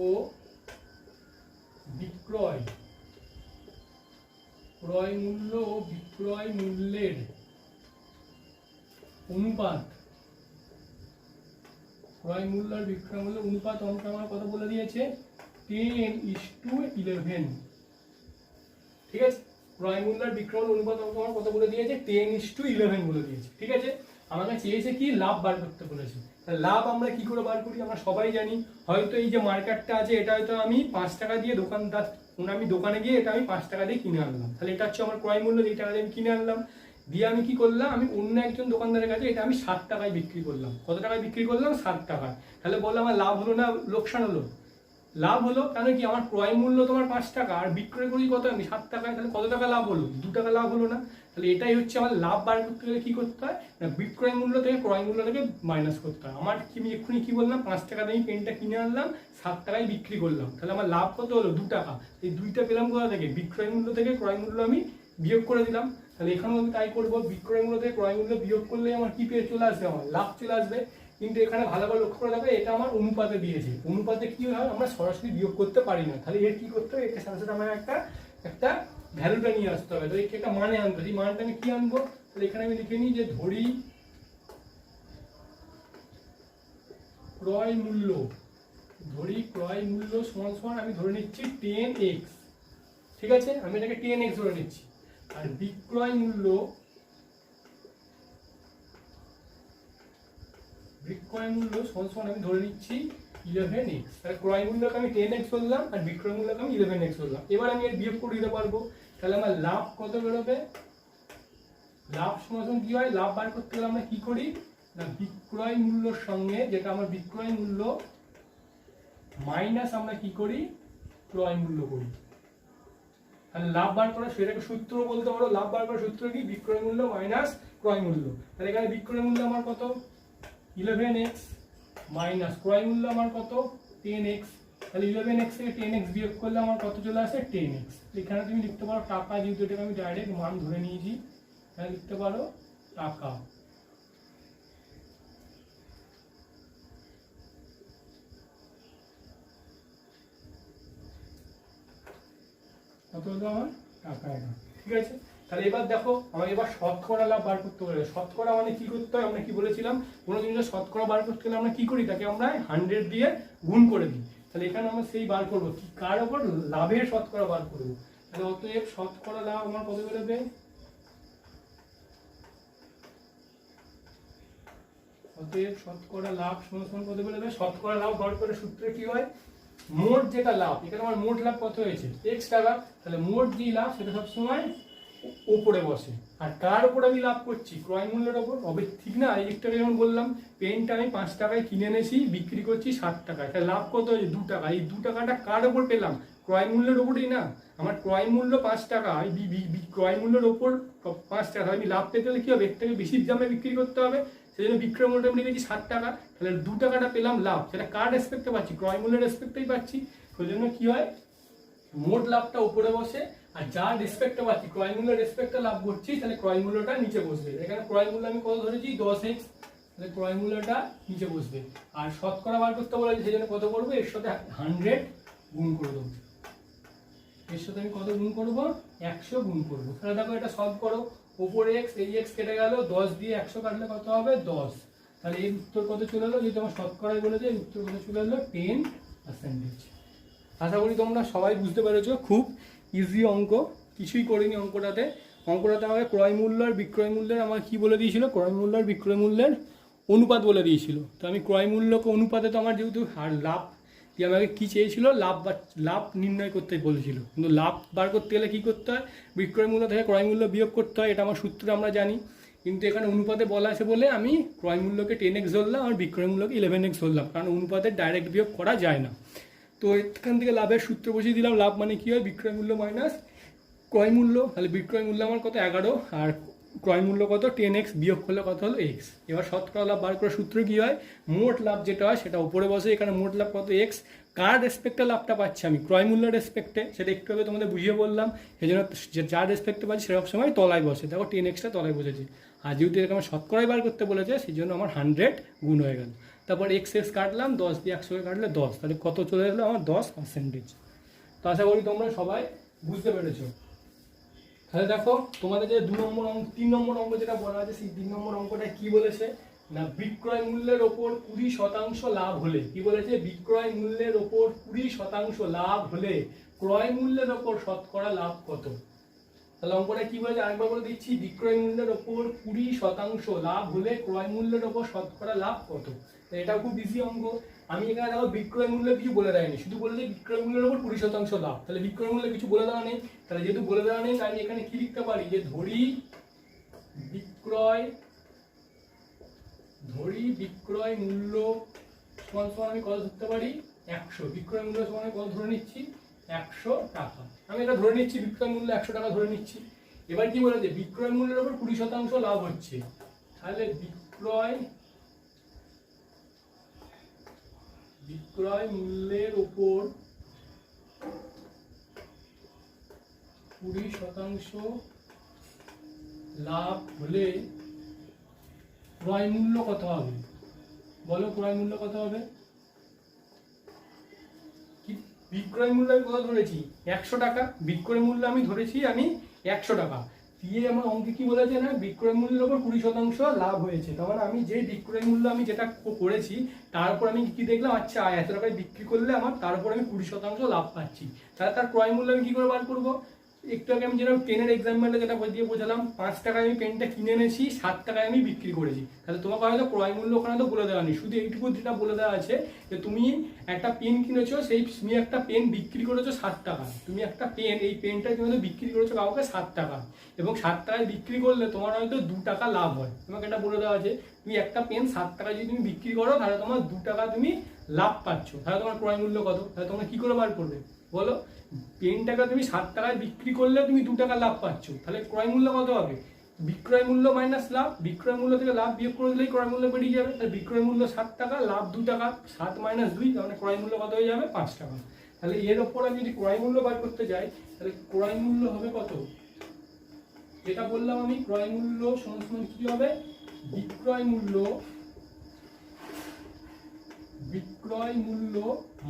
Speaker 1: ও বিক্রয় মূল্য ও বিক্রয় মূল্যের অনুপাত, ক্রয় মূল্য আর বিক্রয় মূল্য অনুপাত অঙ্ক আমার কত বলে দিয়েছে 10:11। ঠিক আছে, ক্রয় মূল্য আর বিক্রয় অনুপাত অঙ্ক আমার কত বলে দিয়েছে 10:11 বলে দিয়েছে। ঠিক আছে, আমাকে চেয়েছে কি লাভ বার করতে বলেছে। লাভ আমরা কি করে বার করি আমরা সবাই জানি, হয়তো এই যে মার্কেটটা আছে এটা হয়তো আমি 5 টাকা দিয়ে দোকানদার, আমি দোকানে গিয়ে এটা আমি 5 টাকা দিয়ে কিনে আনলাম, তাহলে এটা হচ্ছে আমার ক্রয় মূল্য, এই টাকা দিয়ে আমি কিনে আনলাম, দিয়ে আমি কি করলাম আমি অন্য একজন দোকানদারের কাছে এটা আমি 7 টাকায় বিক্রি করলাম। কত টাকায় বিক্রি করলাম 7 টাকায়। তাহলে বললাম আমার লাভ হলো না লোকসান হলো? লাভ হলো, কেন কি আমার ক্রয় মূল্য তোমার 5 টাকা আর বিক্রয় করি কত আমি 7 টাকায়, তাহলে কত টাকা লাভ হলো 2 টাকা লাভ হলো না? তাহলে এটাই হচ্ছে আমার লাভ বার করতে গেলে কি করতে হয় না, বিক্রয় মূল্য থেকে ক্রয় মূল্য থেকে মাইনাস করতে হয়। আমার কি আমি এক্ষুনি কি বললাম 5 টাকা দিয়ে আমি পেনটা কিনে আনলাম, 7 টাকায় বিক্রি করলাম, তাহলে আমার লাভ কত হলো 2 টাকা। এই 2টা পেলাম কোথা থেকে, বিক্রয় মূল্য থেকে ক্রয় মূল্য আমি বিয়োগ করে দিলাম, তাহলে এখানেও আমি তাই করবো, বিক্রয় মূল্য থেকে ক্রয় মূল্য বিয়োগ করলে আমার কি পেয়ে চলে আসবে, আমার লাভ চলে আসবে। কিন্তু এখানে ভালো করে লক্ষ্য করে যাবে, এটা আমার অনুপাতে দিয়েছে, অনুপাতে কি হয় আমরা সরাসরি বিয়োগ করতে পারি না। তাহলে এর কি করতে হবে, এর সাথে সাথে আমার একটা ভ্যালুটা নিয়ে আসতে হবে। তো একটা মানে আনতে হবে, এই মানটা আমি কি আনবো, তাহলে এখানে আমি লিখে নিই যে ধরি ক্রয় মূল্য, সমান সমান আমি ধরে নিচ্ছি 10x, ঠিক আছে, আমি এটাকে 10x ধরে নিচ্ছি। আর বিক্রয় মূল্য সমান সমান আমি ধরে নিচ্ছি 11x। তাহলে ক্রয় মূল্যকে আমি 10x বললাম আর বিক্রয় মূল্যকে আমি 11x বললাম। এবার আমি এর বিয়োগ করে দিতে পারবো। তাহলে আমার লাভ কত বেরোবে, লাভ সমান কি হয়, লাভ বার করতে গেলে আমরা কি করি না, বিক্রয় মূল্যর সঙ্গে, যেটা আমার বিক্রয় মূল্য মাইনাস আমরা কি করি, ক্রয় মূল্য করি। তাহলে লাভ বার করা সেটাকে সূত্র বলতে পারো, লাভ বার করার সূত্র কি, বিক্রয় মূল্য মাইনাস ক্রয় মূল্য। তাহলে এখানে বিক্রয় মূল্য আমার কত 11x মাইনাস ক্রয় মূল্য আমার কত 10x। তাহলে 11x থেকে 10x বিয়োগ করলে আমার কত চলে আসে 10x। এখানে তুমি লিখতে পারো টাকা, যেহেতু এটাকে আমি ডাইরেক্ট মান ধরে নিয়েছি, তাহলে লিখতে পারো টাকা। কত হলো আমার টাকা, এটা ঠিক আছে। তাহলে এবার দেখো আমার এবার শতকরা লাভ বার করতে হবে। শতকরা মানে কি করতে হয়, আমরা কি বলেছিলাম, কোনো জিনিসের শতকরা বার করতে গেলে আমরা কি করি, তাকে আমরা 100 দিয়ে গুণ করে দিই। তাহলে এখানে আমরা সেই বার করবো কি, কার ওপর, লাভের শতকরা বার করবো। তাহলে অতএব শতকরা লাভ আমার কত বেরোবে, অতএব শতকরা লাভ সমান সমান কত বেরোবে, শতকরা লাভ বার করে সূত্রে কি হয়, মোট যেটা লাভ, এখানে আমার মোট লাভ কত হয়েছে x টাকা। তাহলে মোট যে লাভ সেটা সবসময় উপরে বসে। আর কার উপর আমি লাভ করছি, ক্রয় মূল্যের ওপর। ঠিক না, এই একটা যেমন বললাম, পেনটা আমি 5 টাকায় কিনে এনেছি, বিক্রি করছি 60 টাকায়, তাহলে লাভ কত হয়েছে 2 টাকা। এই 2 টাকাটা কার ওপর পেলাম, ক্রয় মূল্যের ওপরেই না। আমার ক্রয় মূল্য 5 টাকা, ক্রয় মূল্যের ওপর 5 টাকা, আমি লাভ পেতে হলে কি হবে, এর থেকে বেশি দামে বিক্রি করতে হবে। সেই জন্য বিক্রয় মূল্যটা আমি লিখেছি 60 টাকা। তাহলে 2 টাকাটা পেলাম লাভ, সেটা কার রেসপেক্টে পাচ্ছি, ক্রয় মূল্যের রেসপেক্টেই পাচ্ছি। সেই জন্য কি হয়, মোট লাভটা উপরে বসে, আর যার রেসপেক্টে পাচ্ছি, ক্রয় মূল্যের রেসপেক্টে লাভ করছি, তাহলে ক্রয় মূল্যটা নিচে বসবে। এখানে ক্রয় মূল্য আমি কত ধরেছি 10x, তাহলে ক্রয় মূল্যটা নিচে বসবে। আর শতকরা বার করতে বলেছি, সেই জন্য কত করবো, এর সাথে 100 গুণ করে দেবো। এর সাথে আমি কত গুণ করবো, 100 গুণ করবো। তাহলে দেখো এটা সলভ করো, ওপরে x, এই x কেটে গেল, 10 দিয়ে 100 কাটলে কত হবে 10। তাহলে এর উত্তর কত চলে এলো, যদি আমার শতকরাই বলেছে, এর উত্তর কত চলে এলো 10%। আশা করি তোমরা সবাই বুঝতে পেরেছো, খুব ইজি অঙ্ক, কিছুই করিনি অঙ্কটাতে। আমাকে ক্রয় মূল্য আর বিক্রয় মূল্যের আমার কি বলে দিয়েছিল, ক্রয় মূল্য আর বিক্রয় মূল্যের অনুপাত বলে দিয়েছিল। তো আমি ক্রয় মূল্যকে অনুপাতে, তো আমার যেহেতু আর লাভ দিয়ে আমাকে কী চেয়েছিল, লাভ নির্ণয় করতে বলেছিল। কিন্তু লাভ বার করতে গেলে কী করতে হয়, বিক্রয় মূল্য থেকে ক্রয় মূল্য বিয়োগ করতে হয়, এটা আমার সূত্র আমরা জানি। কিন্তু এখানে অনুপাতে বলা আছে বলে আমি ক্রয় মূল্যকে 10x ধরলাম আর বিক্রয় মূল্যকে 11x ধরলাম, কারণ অনুপাতে ডাইরেক্ট বিয়োগ করা যায় না। তো এখান থেকে লাভের সূত্র বসিয়ে দিলাম, লাভ মানে কি হয়, বিক্রয় মূল্য মাইনাস ক্রয় মূল্য। তাহলে বিক্রয় মূল্য আমার কত 11, আর ক্রয় মূল্য কত 10x, বিয়োগ করলে কত হলো x। এবার শতকরা লাভ বার করার সূত্র কি হয়, মোট লাভ যেটা হয় সেটা উপরে বসে। এখানে মোট লাভ কত x, কার রেসপেক্টে লাভটা পাচ্ছি আমি, ক্রয় মূল্যের রেসপেক্টে, সেটা একটু আগে তোমাদের বুঝিয়ে বললাম। সেই জন্য যার রেসপেক্টে পাচ্ছি সেরকম সময় তলায় বসে, দেখো 10xটা তলায় বসেছে। আর যেহেতু এরকম আমার শতকরাই বার করতে বলেছে, সেই জন্য আমার 100 গুণ হয়ে গেল। তারপর x কাটলাম, 10 দিয়ে 100 কাটলে 10, তাহলে কত চলে এলো আমার 10%। তো আশা করি তোমরা সবাই বুঝতে পেরেছো। তাহলে দেখো তোমাদের যে 3 নম্বর অঙ্ক যেটা বলা আছে, সেই 3 নম্বর অঙ্কটা কি বলেছে না, বিক্রয় মূল্যের ওপর 20% লাভ হলে, কি বলেছে, বিক্রয় মূল্যের ওপর 20% লাভ হলে ক্রয় মূল্যের ওপর শতকরা লাভ কত। তাহলে অঙ্কটা কি বলেছে আরেকবার বলে দিচ্ছি, বিক্রয় মূল্যের ওপর 20% লাভ হলে ক্রয় মূল্যের ওপর শতকরা লাভ কত। এটা খুব ইজি অঙ্ক। আমি এখানে দেখো বিক্রয় মূল্য কিছু বলে দেয়নি, শুধু বলে দিই বিক্রয় মূল্যের ওপর 20% লাভ। তাহলে বিক্রয় মূল্য কিছু বলে দেওয়া নেই, তাহলে যেহেতু বলে দেওয়া নেই, তাই এখানে কি লিখতে পারি, যে ধরি বিক্রয় মূল্য সমান সমান আমি কত ধরতে পারি 100। বিক্রয় মূল্য সমান কত ধরে নিচ্ছি 100 টাকা। আমি এটা ধরে নিচ্ছি বিক্রয় মূল্য 100 টাকা ধরে নিচ্ছি। এবার কি বলেছে, বিক্রয় মূল্যের ওপর 20% লাভ হচ্ছে, তাহলে বিক্রয় মূল্যের ওপর 20% লাভ হলে ক্রয় মূল্য কত হবে? বলো ক্রয় মূল্য কত হবে? কি বিক্রয় মূল্য আমি কত ধরেছি? 100 টাকা। বিক্রয় মূল্য আমি ধরেছি 100 টাকা। দিয়ে আমার অঙ্কে কি বলেছে না, বিক্রয় মূল্যের উপর 20% লাভ হয়েছে। তার মানে আমি যে বিক্রয় মূল্য আমি যেটা করেছি তারপর আমি কি দেখলাম, আচ্ছা এত টাকায় বিক্রি করলে আমার তারপর আমি 20% লাভ পাচ্ছি। তাহলে তার ক্রয় মূল্য আমি কি করে বার করবো? একটু আগে আমি যেরকম পেনের এক্সাম্পলটা যেটা দিয়ে বোঝালাম, 5 টাকায় আমি পেনটা কিনে এনেছি, 7 টাকায় আমি বিক্রি করেছি। তাহলে তোমাকে হয়তো ক্রয় মূল্য ওখানে তো বলে দেওয়া নেই, শুধু এইটুকু যেটা বলে দেওয়া আছে যে তুমি একটা পেন কিনেছো, সেই তুমি একটা পেন বিক্রি করেছো 7 টাকা। তুমি একটা পেন, এই পেনটা তুমি হয়তো বিক্রি করেছো কাউকে 7 টাকা, এবং 7 টাকায় বিক্রি করলে তোমার হয়তো 2 টাকা লাভ হয়। তোমাকে এটা বলে দেওয়া আছে তুমি একটা পেন 7 টাকায় যদি তুমি বিক্রি করো তাহলে তোমার 2 টাকা তুমি লাভ পাচ্ছ। তাহলে তোমার ক্রয় মূল্য কত? তাহলে তোমরা কি করে বার করবে বলো? পেনটাকে তুমি 7 টাকায় বিক্রি করলে তুমি 2 টাকা লাভ পাচ্ছ, তাহলে ক্রয় মূল্য কত হবে? বিক্রয় মূল্য মাইনাস লাভ, বিক্রয় মূল্য থেকে লাভ বিয়োগ করে দিলেই ক্রয় মূল্য বেরিয়ে যাবে। তাহলে বিক্রয় মূল্য 7 টাকা, লাভ 2 টাকা, 7 মাইনাস 2, তাহলে ক্রয় মূল্য কত হয়ে যাবে? 5 টাকা। তাহলে এর ওপর আমি যদি ক্রয় মূল্য বার করতে যাই তাহলে ক্রয় মূল্য হবে কত? যেটা বললাম আমি, ক্রয় মূল্য সমান কি হবে? বিক্রয় মূল্য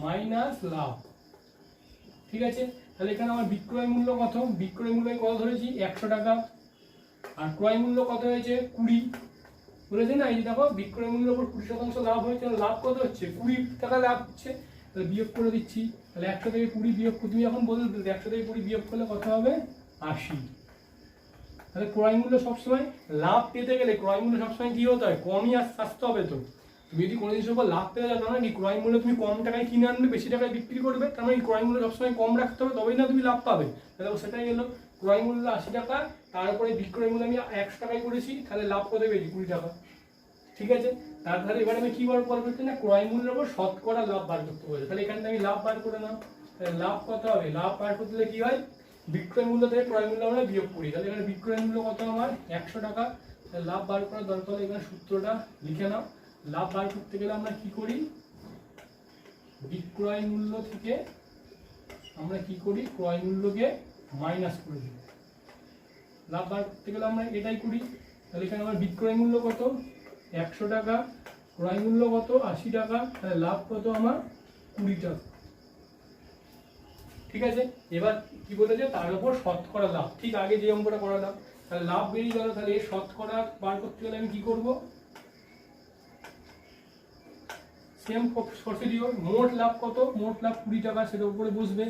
Speaker 1: মাইনাস লাভ। ঠিক আছে, তাহলে এখানে আমার বিক্রয় মূল্য কত? বিক্রয় মূল্য কত ধরেছি? 100 টাকা। আর ক্রয় মূল্য কত হয়েছে? 20 বলেছে না? এই দেখো বিক্রয় মূল্যের উপর 20% লাভ হয়েছে, লাভ কত হচ্ছে? 20 টাকা লাভ হচ্ছে। তাহলে বিয়োগ করে দিচ্ছি। তাহলে 100 থেকে 20 বিয়োগ, তুমি যখন বলবে 100 থেকে 20 বিয়োগ করলে কত হবে? 80। তাহলে ক্রয় মূল্য সবসময়, লাভ পেতে গেলে ক্রয় মূল্য সবসময় কি হতে হয়? কমই আসতে হবে। তো তুমি যদি কোনো জিনিসের উপর লাভ পেতে যাও না, কি ক্রয় মূল্য তুমি কম টাকায় কিনে আনবে, বেশি টাকায় বিক্রি করবে, তার মানে ক্রয় মূল্য সবসময় কম রাখতে হবে, তবেই না তুমি লাভ পাবে। তাহলে সেটাই হলো ক্রয় মূল্য 80 টাকা, তারপরে বিক্রয় মূল্য আমি 100 টাকায় করেছি, তাহলে লাভ কত পেয়েছি? 20 টাকা। ঠিক আছে, তাহলে এবার আমি কি বার করতে না, ক্রয় মূল্যের উপর শতকরা লাভ বার করতে বলছে। তাহলে এখানে আমি লাভ বার করে নাও। তাহলে লাভ কত হবে? লাভ বার করতে হলে কি হয়? বিক্রয় মূল্য থেকে ক্রয় মূল্য আমরা বিয়োগ করি। তাহলে এখানে বিক্রয় মূল্য কত আমার? 100 টাকা। তাহলে লাভ বার করার দরকার হলে এখানে সূত্রটা লিখে নাও। লাভ বার করতে গেলে আমরা কি করি? বিক্রয় মূল্য থেকে আমরা কি করি? ক্রয় মূল্যকে মাইনাস করে দিই। লাভ বার করতে গেলে আমরা এটাই করি। তাহলে এখানে আমার বিক্রয় মূল্য কত? 100 টাকা। ক্রয় মূল্য কত? 80 টাকা। তাহলে লাভ কত আমার? 20 টাকা। ঠিক আছে, এবার কি বলেছে? তার উপর শতকরা লাভ, ঠিক আগে যে অঙ্কটা করালাম। তাহলে লাভ বেরিয়ে গেল, তাহলে এই শতকরা বার করতে গেলে আমি কি করব? Same procedure. মোট লাভ কত? মোট লাভ 20 টাকা, সেটার উপরে বসবে।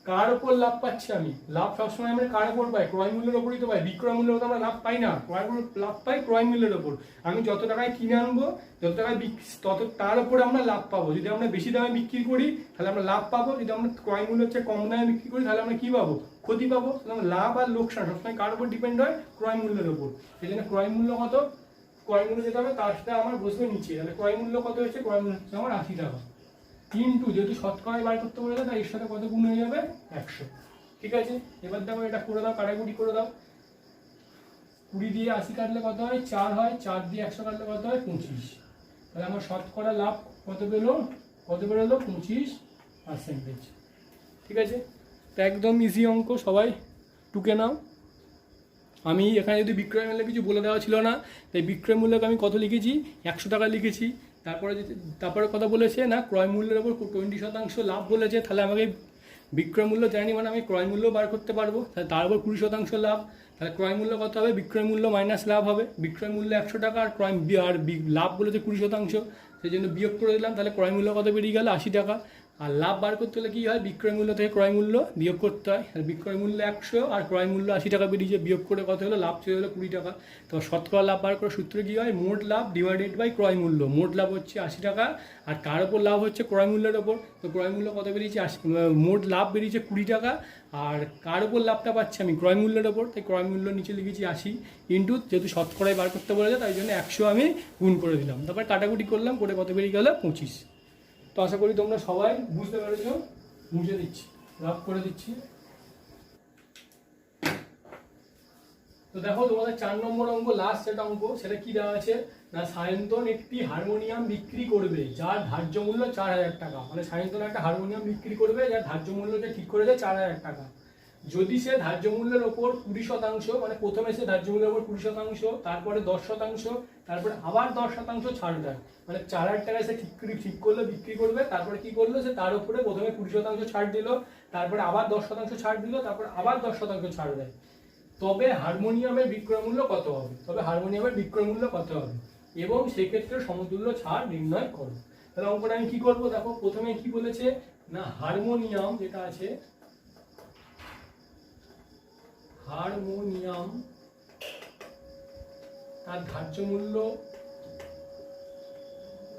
Speaker 1: কার উপর লাভ পাচ্ছি আমি? লাভ সবসময় আমরা কার উপর পাই? ক্রয় মূল্যের উপরই তো পাই। বিক্রয় মূল্যের উপর আমরা লাভ পাই না, লাভ পাই ক্রয় মূল্যের উপর। আমি যত টাকায় কিনে আনবো, যত টাকায় তত তার উপরে আমরা লাভ পাবো। যদি আমরা বেশি দামে বিক্রি করি তাহলে আমরা লাভ পাবো, যদি আমরা ক্রয় মূল্য হচ্ছে কম দামে বিক্রি করি তাহলে আমরা কি পাবো? ক্ষতি পাবো। লাভ আর লোকসান সবসময় কার উপর ডিপেন্ড হয়? ক্রয় মূল্যের উপর। এই জন্য ক্রয় মূল্য কত? ক্রয় মূল্য যেটা হবে তার সাথে আমার বসবে নিচে। তাহলে ক্রয় মূল্য কত হচ্ছে? ক্রয় মূল্য হচ্ছে আমার 80 টাকা। কিন্তু যেহেতু শতকরায় বার করতে বলেছে তাই এর সাথে কত গুণ হয়ে যাবে? 100। ঠিক আছে, এবার দেখো এটা করে দাও, কাটাকুটি করে দাও। 20 দিয়ে 80 কাটলে কত হয়? 4 হয়। 4 দিয়ে 100 কাটলে কত হয়? 25। তাহলে আমার শতকরা লাভ কত পেলো? কত বেরোলো? 25%। ঠিক আছে, তো একদম ইজি অঙ্ক, সবাই টুকে নাও। আমি এখানে যদি বিক্রয় মূল্য কিছু বলে দেওয়া ছিল না, তাই বিক্রয় মূল্যকে আমি কত লিখেছি? 100 টাকা লিখেছি। তারপরে কথা বলেছে না, ক্রয় মূল্যের ওপর 20% লাভ বলেছে। তাহলে আমাকে বিক্রয় মূল্য জানি, মানে আমি ক্রয় মূল্য বার করতে পারবো। তাহলে তার উপর 20% লাভ, তাহলে ক্রয় মূল্য কত হবে? বিক্রয় মূল্য মাইনাস লাভ হবে। বিক্রয় মূল্য 100 টাকা, আর লাভ বলেছে 20%, সেই জন্য বিয়োগ করে দিলাম। তাহলে ক্রয় মূল্য কত বেরিয়ে গেল? 80 টাকা। আর লাভ বার করতে হলে কি হয়? বিক্রয় মূল্য থেকে ক্রয় মূল্য বিয়োগ করতে হয়। আর বিক্রয় মূল্য 100 আর ক্রয় মূল্য 80 টাকা বেরিয়েছে, বিয়োগ করে কত হলো? লাভ চলে হলো 20 টাকা। তো শতকরা লাভ বার করার সূত্র কি হয়? মোট লাভ ডিভাইডেড বাই ক্রয় মূল্য। মোট লাভ হচ্ছে 80 টাকা, আর কার ওপর লাভ হচ্ছে? ক্রয় মূল্যের ওপর। তো ক্রয় মূল্য কত বেরিয়েছে? মোট লাভ বেরিয়েছে 20 টাকা, আর কার ওপর লাভটা পাচ্ছি আমি? ক্রয় মূল্যের ওপর। তাই ক্রয় মূল্য নিচে লিখেছি 80, ইন্টু যেহেতু শতকরায় বার করতে বলেছে তাই জন্য 100 আমি গুণ করে দিলাম। তারপর কাটাকুটি করলাম, করে কত বেরিয়ে গেল? 25। তো আশা করি তোমরা সবাই বুঝতে পেরেছো। মুছে দিচ্ছি, রাফ করে দিচ্ছি। তো দেখো তোমাদের 4 নম্বর অঙ্ক, লাস্ট যেটা অঙ্ক, সেটা কি দেওয়া আছে না, সায়ন্তন একটি হারমোনিয়াম বিক্রি করবে যার ধার্য মূল্য 4000 টাকা। মানে সায়ন্তন একটা হারমোনিয়াম বিক্রি করবে যার ধার্য মূল্যটা ঠিক করেছে 4000 টাকা। যদি সে ধার্য মূল্যের ওপর 20% মানে প্রথমে সে ধার্য মূল্যের ওপর 20%, তারপরে 10%, তারপরে আবার 10% ছাড় দেয়, মানে 4,000 টাকায় সে ঠিক করলো বিক্রি করবে, তারপরে কি করলো সে তার উপরে প্রথমে 20% ছাড় দিল, তারপরে আবার 10% ছাড় দিল, তারপরে আবার 10% ছাড় দেয়, তবে হারমোনিয়ামের বিক্রয় মূল্য কত হবে, এবং সেক্ষেত্রে সমতুল্য ছাড় নির্ণয় করো। তাহলে অঙ্কটা আমি কি করবো, দেখো প্রথমে কি বলেছে না, হারমোনিয়াম যেটা আছে, হারমোনিয়াম তার ধার্য মূল্য,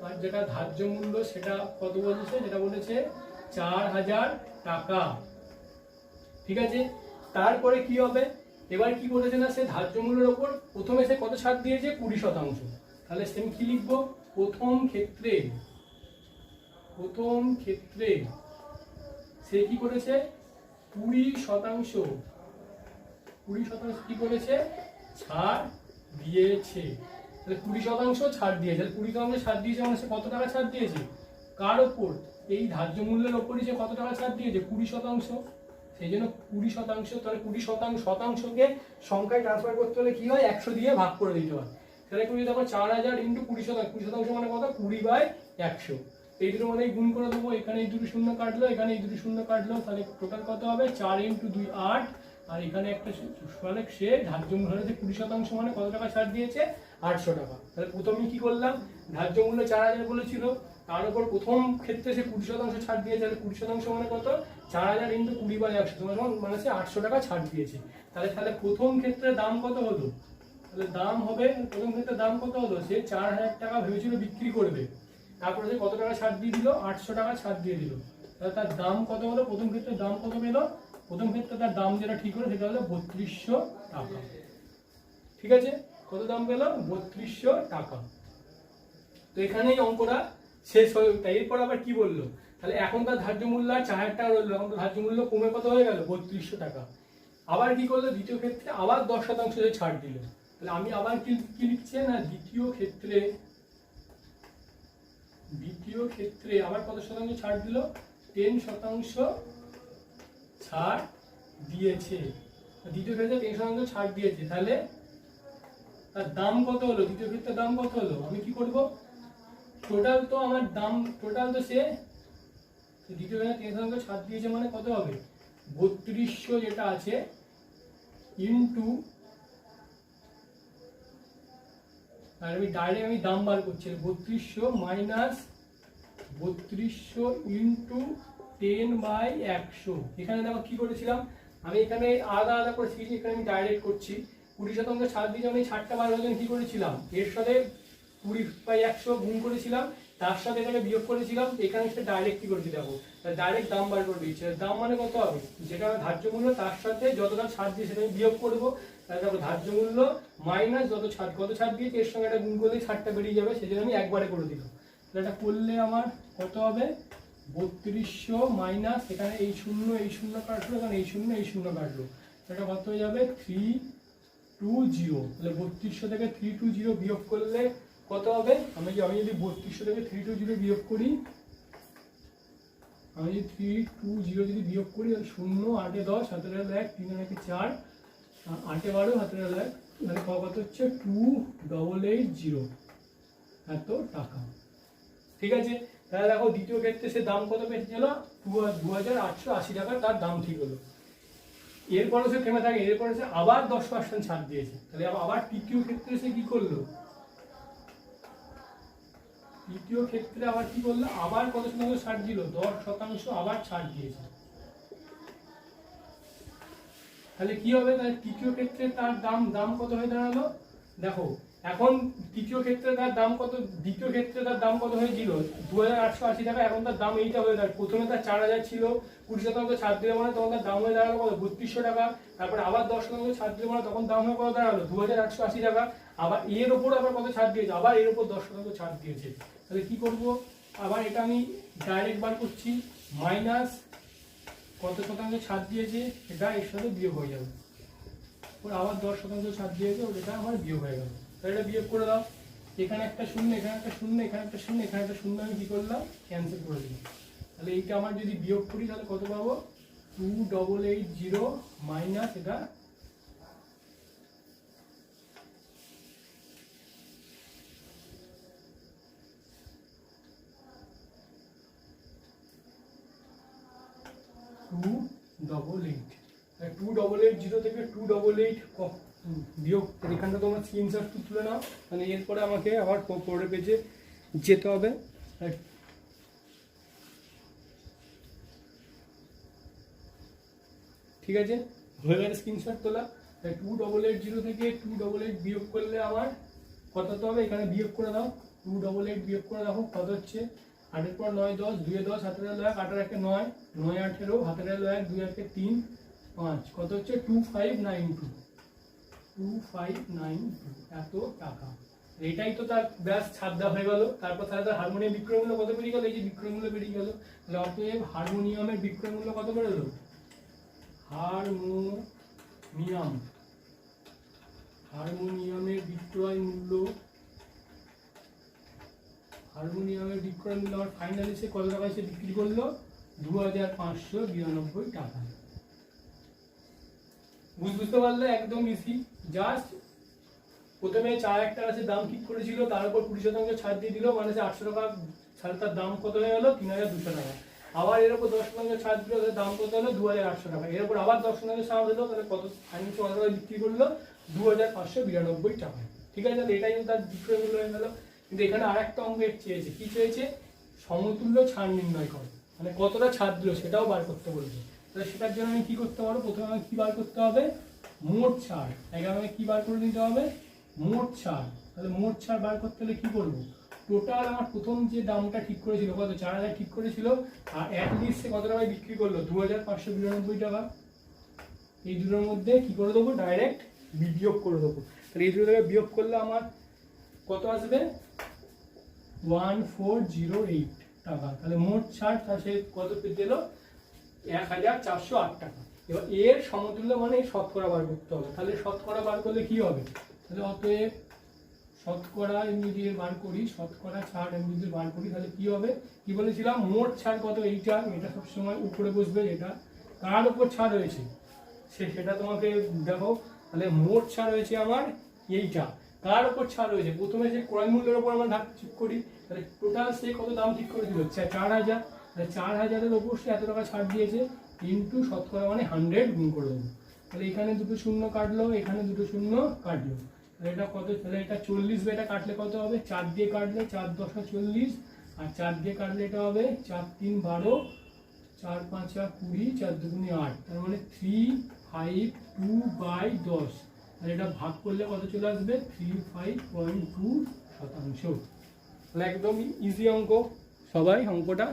Speaker 1: তার যেটা ধার্য মূল্য সেটা কত বলেছে, যেটা বলেছে 4,000 টাকা। ঠিক আছে, তারপরে কি হবে, এবার কি বলেছে না, সে ধার্য মূল্যের ওপর প্রথমে সে কত ছাড় দিয়েছে, 20%। তাহলে সে কি লিখবো, প্রথম ক্ষেত্রে সে কি করেছে 20% কি করেছে, ছাড় দিয়েছে। তাহলে 20% ছাড় দিয়েছে, 20% ছাড় দিয়েছে মানে সে কত টাকা ছাড় দিয়েছে, কার ওপর, এই ধার্য মূল্যের ওপরই সে কত টাকা ছাড় দিয়েছে, 20%। সেই জন্য 20%, তাহলে 20%কে সংখ্যায় ট্রান্সফার করতে হলে কি হয়, 100 দিয়ে ভাগ করে দিতে হয়। তাহলে তুমি দেখো 4,000 ইন্টু 20% মানে কত, 20/100। এই দুটো মানে গুণ করে দেবো, এখানে এই দুটো শূন্য কাটলো, এখানে এই দুটো শূন্য কাটলো, তাহলে টোটাল কত হবে, 4 × 2 8, আর এখানে একটা মানে সে ধার্য মূল্য 20% মানে কত টাকা ছাড় দিয়েছে, 800 টাকা। তাহলে প্রথমে কি করলাম, ধার্য মূল্য 4,000 বলেছিল, তার উপর প্রথম ক্ষেত্রে সে 20% ছাড় দিয়েছে, তাহলে 20% মানে কত, 4,000 × 20/100 মানে সে 800 টাকা ছাড় দিয়েছে। তাহলে প্রথম ক্ষেত্রে দাম কত হলো, তাহলে দাম হবে, প্রথম ক্ষেত্রে দাম কত হলো, সে 4,000 টাকা ভেবেছিল বিক্রি করবে, তারপরে সে কত টাকা ছাড় দিয়ে দিল, 800 টাকা ছাড় দিয়ে দিল। তাহলে তার দাম কত হলো, প্রথম ক্ষেত্রে দাম কত পেলো, প্রথম ক্ষেত্রে তার দাম যেটা ঠিক হলো সেটা হলো 3200 টাকা। ঠিক আছে, কত দাম পেলো, 3200 টাকা। তো এখানেই অঙ্কটা শেষ হয়ে, এরপর আবার কি বললো, তাহলে এখন তার ধার্য মূল্য আর 4,000 টাকা রইলো, এখন তো ধার্য মূল্য কমে কত হয়ে গেল, 3200 টাকা। আবার কি করলো, দ্বিতীয় ক্ষেত্রে আবার 10% ছাড় দিল। তাহলে আমি আবার কি লিখছি না, দ্বিতীয় ক্ষেত্রে আবার কত শতাংশ ছাড় দিল, 10% ছাড় দিয়েছে। দ্বিতীয় ক্ষেত্রে 10% ছাড় দিয়েছে, তাহলে তার দাম কত হলো, দ্বিতীয় ক্ষেত্রে দাম কত হলো, আমি কি করব, টোটাল তো আমার দাম, টোটাল তো সে দ্বিতীয় ক্ষেত্রে 10% ছাড় দিয়েছে মানে কত হবে, 3200 যেটা আছে ইন্টু, আর আমি ডাইরেক্ট দাম বার করছি, 3200 মাইনাস 3200 ইন্টু 10/100। এখানে দেখো কি করেছিলাম, আমি এখানে আলাদা আলাদা করে শিখেছি, এখানে আমি ডাইরেক্ট করছি। 20% ছাড় দিয়ে আমি ছাড়টা বার হওয়ার জন্য কি করেছিলাম, এর সাথে 20/100 গুণ করেছিলাম, তার সাথে এটাকে বিয়োগ করেছিলাম, এখানে সেটা ডাইরেক্ট কি করেছি দেখো, ডাইরেক্ট দাম বার করে দিচ্ছে। দাম মানে কত হবে, যেটা ধার্য মূল্য তার সাথে যতটা ছাড় দিয়ে সেটা আমি বিয়োগ করবো। তাহলে দেখো ধার্য মূল্য মাইনাস যত ছাড়, কত ছাড় দিয়েছে এর সঙ্গে একটা গুণ করলেই ছাড়টা বেরিয়ে যাবে, সেজন্য আমি একবারে করে দিলাম। তাহলে এটা করলে আমার কত হবে, 3200 মাইনাস, এখানে এই শূন্য কাটলো, এখানে এই শূন্য কাটলো, এটা কত হয়ে যাবে, 320। তাহলে 3200 থেকে 320 বিয়োগ করলে কত হবে, আমি যদি 3200 থেকে 320 বিয়োগ করি, আমি যদি 320 যদি বিয়োগ করি, 0 8 10 17 1 3 1 4 8 12 17 1, তাহলে কত হচ্ছে 2880 এত টাকা। ঠিক আছে, তাহলে দেখো দ্বিতীয় ক্ষেত্রে সে দাম কত পেয়েছিল, 2880 টাকা তার দাম ঠিক হলো। এরপরে সে থেমে থাকে, এরপরে সে আবার 10% ছাড় দিয়েছে। তাহলে আবার তৃতীয় ক্ষেত্রে সে কি করলো, তৃতীয় ক্ষেত্রে আবার কি করলো, আবার কত শতাংশ ছাড় দিল, 10% আবার ছাড় দিয়েছে। তাহলে কি হবে, তাহলে তৃতীয় ক্ষেত্রে তার দাম কত হয়ে দাঁড়ালো, দেখো এখন তৃতীয় ক্ষেত্রে তার দাম কত, দ্বিতীয় ক্ষেত্রে তার দাম কত হয়েছিল 2880 টাকা, এখন তার দাম এইটা হয়ে দাঁড়ায়, প্রথমে তার 4000 ছিল, 20% ছাড় দিলে মানে তখন তার দাম হয়ে দাঁড়ালো কত, 3200 টাকা। তারপরে আবার 10% ছাড় দিলে মানে তখন দাম হয়ে কত দাঁড়ালো, 2880 টাকা। আবার এর ওপর আবার কত ছাড় দিয়েছে, আবার এর ওপর 10% ছাড় দিয়েছে। তাহলে কি করব, আবার এটা আমি ডাইরেক্ট বার করছি, মাইনাস কত শতাংশ ছাড় দিয়েছে এটা এর সাথে বিয়োগ হয়ে যাবে, আবার 10% ছাড় দিয়েছে ওটা আমার বিয়োগ হয়ে গেল। তাহলে এটা বিয়োগ করে দাও, এখানে একটা শূন্য, এখানে একটা শূন্য, এখানে একটা শূন্য, এখানে একটা শূন্য, আমি কি করলাম, ক্যান্সেল করে দিলাম। তাহলে এইটা আমার যদি বিয়োগ করি তাহলে কত পাবো, 2880 মাইনাস এটা 288, 2880 থেকে 288 বিয়োগ এখানটা তোমার স্ক্রিনশট তুলে নাও, মানে এরপরে আমাকে আবার পরের পেজে যেতে হবে। ঠিক আছে, হয়ে গেছে স্ক্রিনশট তোলা। 2880 থেকে 288 বিয়োগ করলে আমার কত হতে হবে, এখানে বিয়োগ করে দাও। 288 বিয়োগ করে দেখো কত হচ্ছে। 8 পর 9 10, 2 10, 8 1 1, 8 1 9, 9 18, 8 1 1, 2 1 3 5, কত হচ্ছে 2592, 2592 এত টাকা। এটাই তো তার ব্যাস ছাদ দেওয়া হয়ে গেল। তারপর তাহলে তার হারমোনিয়াম বিক্রয় মূল্য কত বেরিয়ে গেল, এই যে বিক্রয় মূল্য বেরিয়ে গেল। তাহলে অতএব হারমোনিয়ামের বিক্রয় মূল্য কত বেরোলো, হারমোনিয়ামের বিক্রয় মূল্য আমার ফাইনালি সে কত টাকায় সে বিক্রি করলো, 2592 টাকা। বুঝতে পারলে একদম ইজি। জাস্ট প্রথমে 4 টাকা সে দাম ঠিক করেছিল, তার উপর 20% ছাড় দিয়ে দিল, মানে সে 800 টাকা, তাহলে তার দাম কত হয়ে গেল 3200 টাকা। আবার এর উপর 10% ছাড় দিল, তাহলে দাম কত হলো 2800 টাকা। এর উপর আবার 10% ছাড় দিল, তাহলে কত ফাইনালি কত টাকা বিক্রি করলো, 2592 টাকা। ঠিক আছে, তাহলে এটাই তার বিক্রয় মূল্য হয়ে গেল। কিন্তু এখানে আরেকটা অঙ্ক চেয়েছে, কি চেয়েছে, সমতুল্য ছাড় নির্ণয় করো, মানে কতটা ছাড় দিল সেটাও বার করতে বলবে। তাহলে সেটার জন্য আমি কি করতে পারবো, প্রথমে আমাকে কি বার করতে হবে, মোট ছাড়। আগে আমাকে কি বার করে নিতে হবে, মোট ছাড়। তাহলে মোট ছাড় বার করতে হলে কি করবো, টোটাল আমার প্রথম যে দামটা ঠিক করেছিল কত, 4000 ঠিক করেছিল, আর অ্যাটলিস্ট সে কত টাকায় বিক্রি করলো, 2592 টাকা। এই দুটোর মধ্যে কি করে দেবো, ডাইরেক্ট বিয়োগ করে দেবো। তাহলে এই দুটো টাকা বিয়োগ করলে আমার কত আসবে, 1408 টাকা। তাহলে মোট ছাড় সে কত পেতে এলো, 1408 টাকা। এবার এর সমতুল্য মানে শতকরা বার করতে হবে। তাহলে শতকরা বার করলে কি হবে, তাহলে অতএব শতকরা এমনি দিয়ে বার করি, শতকরা ছাড় এমনি দিয়ে বার করি, তাহলে কি হবে, কি বলেছিলাম, মোট ছাড় কত, এইটা, এটা সবসময় উপরে বসবে, এটা কার উপর ছাড় হয়েছে সেটা তোমাকে দেখো। তাহলে মোট ছাড় হয়েছে আমার এইটা, কার উপর ছাড় হয়েছে, প্রথমে যে ক্রয় মূল্যের উপর আমরা ধাপ ঠিক করি। তাহলে টোটাল সে কত দাম ঠিক করেছিল, 4000, তাহলে 4000-এর উপর সে এত টাকা ছাড় দিয়েছে, ইন্টু শতকরা মানে 100 গুণ করে দেবো। তাহলে এখানে দুটো শূন্য কাটলো, এখানে দুটো শূন্য কাটলো, তাহলে এটা কত, তাহলে এটা 40, এটা কাটলে কত হবে, 4 দিয়ে কাটলে 4 10 40, আর 4 দিয়ে কাটলে এটা হবে 4 3 12, 4 5 20, 4 2 8, তার মানে 352/10। আর এটা ভাগ করলে কত চলে আসবে, 35.2%। তাহলে একদম ইজি অঙ্ক, সবাই অঙ্কটা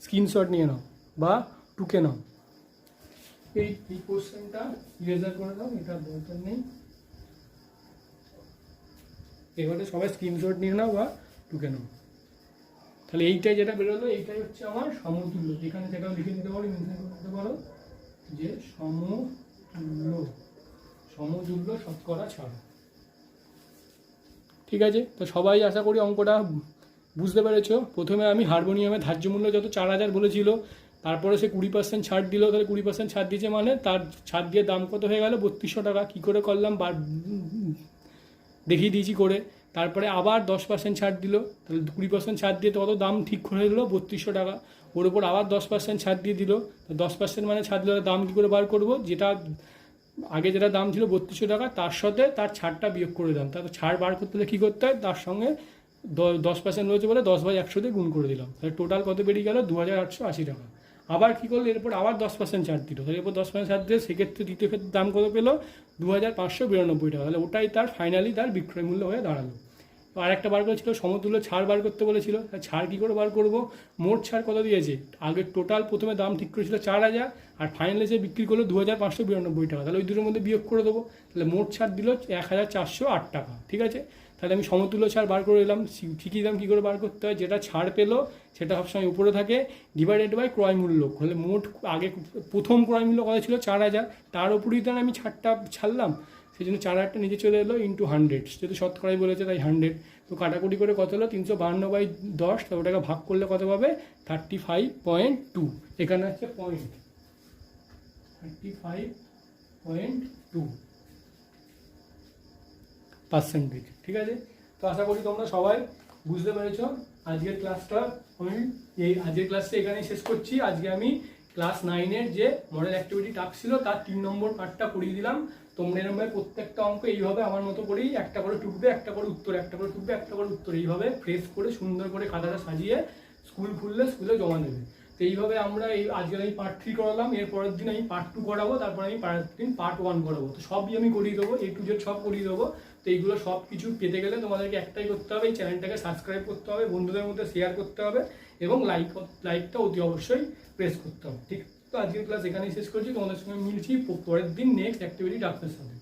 Speaker 1: স্ক্রিনশট নিয়ে নাও বা টুকে নাও। এই কোশ্চেনটা ইরেজার করে দাও, এটা দরকার নেই। এবারে সবাই স্ক্রিনশট নিয়ে নাও বা টুকে নাও। তাহলে এইটাই যেটা বেরোলো, এইটাই হচ্ছে আমার সমতুল্য। এখানে সেটাও লিখে দিতে পারো, মেনশন করে দিতে পারো যে সমতুল্য শতকরা ছাড়। ঠিক আছে, তো সবাই আশা করি অঙ্কটা বুঝতে পেরেছো। প্রথমে আমি হারমোনিয়ামের ধার্য মূল্য যত 4000 বলেছিল, তারপরে সে 20% ছাড় দিল, তাহলে 20% ছাড় দিয়েছে মানে তার ছাড় দিয়ে দাম কত হয়ে গেল, 3200 টাকা। কী করে করলাম দেখিয়ে দিয়েছি করে। তারপরে আবার 10% ছাড় দিল, তাহলে 20% ছাড় দিয়ে কত দাম ঠিক করে দিল, 3200 টাকা। ওর ওপর আবার 10% ছাড় দিয়ে দিল, 10% মানে ছাড় দিলে দাম কী করে বার করবো, যেটা আগে যেটা দাম ছিল 3200 টাকা, তার সাথে তার ছাড়টা বিয়োগ করে দিলাম। তারপর ছাড় বার করতে হলে কী করতে হয়, তার সঙ্গে 10% রয়েছে বলে 10/100 দিয়ে গুণ করে দিলাম। তাহলে টোটাল কত বেরিয়ে গেল, 2880 টাকা। আবার কী করলো, এরপর আবার 10% ছাড় দিল, তাহলে এরপর 10% ছাড় দিলে সেক্ষেত্রে দ্বিতীয় ক্ষেত্রে দাম কত পেলো, 2592 টাকা। তাহলে ওটাই তার ফাইনালি তার বিক্রয় মূল্য হয়ে দাঁড়ালো। তো আরেকটা বার করেছিল সমতুল্য ছাড় বার করতে বলেছিল, ছাড় কী করে বার করবো, মোট ছাড় কত দিয়েছে, আগে টোটাল প্রথমে দাম ঠিক করেছিল 4000, আর ফাইনালি সে বিক্রি করলো 2592 টাকা। তাহলে ওই দুটোর মধ্যে বিয়োগ করে দেবো, তাহলে মোট ছাড় দিল 1408 টাকা। ঠিক আছে, তাহলে আমি সমতুল্য ছাড় বার করে দিলাম। শিখিয়ে দিলাম কী করে বার করতে হয়, যেটা ছাড় পেলো সেটা সবসময় উপরে থাকে, ডিভাইডেড বাই ক্রয় মূল্য। তাহলে মোট আগে প্রথম ক্রয় মূল্য কত ছিল 4000, তার উপরেই তো আমি ছাড়টা ছাড়লাম, সেই জন্য 4000টা নিচে চলে এলো, ইন্টু 100, যেহেতু শতকরাই বলেছে তাই 100। তো কাটাকুটি করে কত হলো, 352/10, তো ওটাকে ভাগ করলে কত পাবে, 35.2। এখানে হচ্ছে পয়েন্ট। 35.2%, ঠিক আছে। তো আশা করি তোমরা সবাই বুঝতে পেরেছো। আজকের ক্লাসটা এখানেই শেষ করছি। আজকে আমি ক্লাস 9-এর যে মডেল অ্যাক্টিভিটি টাস্ক ছিল তার 3 নম্বর পার্টটা করিয়ে দিলাম। তোমরা এরকমভাবে প্রত্যেকটা অঙ্ক এইভাবে আমার মতো করেই একটা করে টুকবে, একটা করে উত্তর, একটা করে টুকবে, একটা করে উত্তর, এইভাবে ফ্রেশ করে সুন্দর করে খাতাটা সাজিয়ে স্কুল খুললে স্কুলে জমা দেবে। তো এইভাবে আমরা আজকের আমি পার্ট 3 করালাম, এর পরের দিন আমি পার্ট 2 করাবো, তারপর আমি পরের দিন পার্ট 1 করাবো। তো সবই আমি করিয়ে দেবো, A to Z সব করিয়ে দেবো। তো এইগুলো সব কিছু পেতে গেলে তোমাদেরকে একটাই করতে হবে, এই চ্যানেলটাকে সাবস্ক্রাইব করতে হবে, বন্ধুদের মধ্যে শেয়ার করতে হবে এবং লাইকটা অতি অবশ্যই প্রেস করতে হবে, ঠিক। তো আজকের ক্লাস এখানেই শেষ করছি। তোমাদের সঙ্গে মিলছি পরের দিন নেক্সট অ্যাক্টিভিটি টাস্কের সাথে।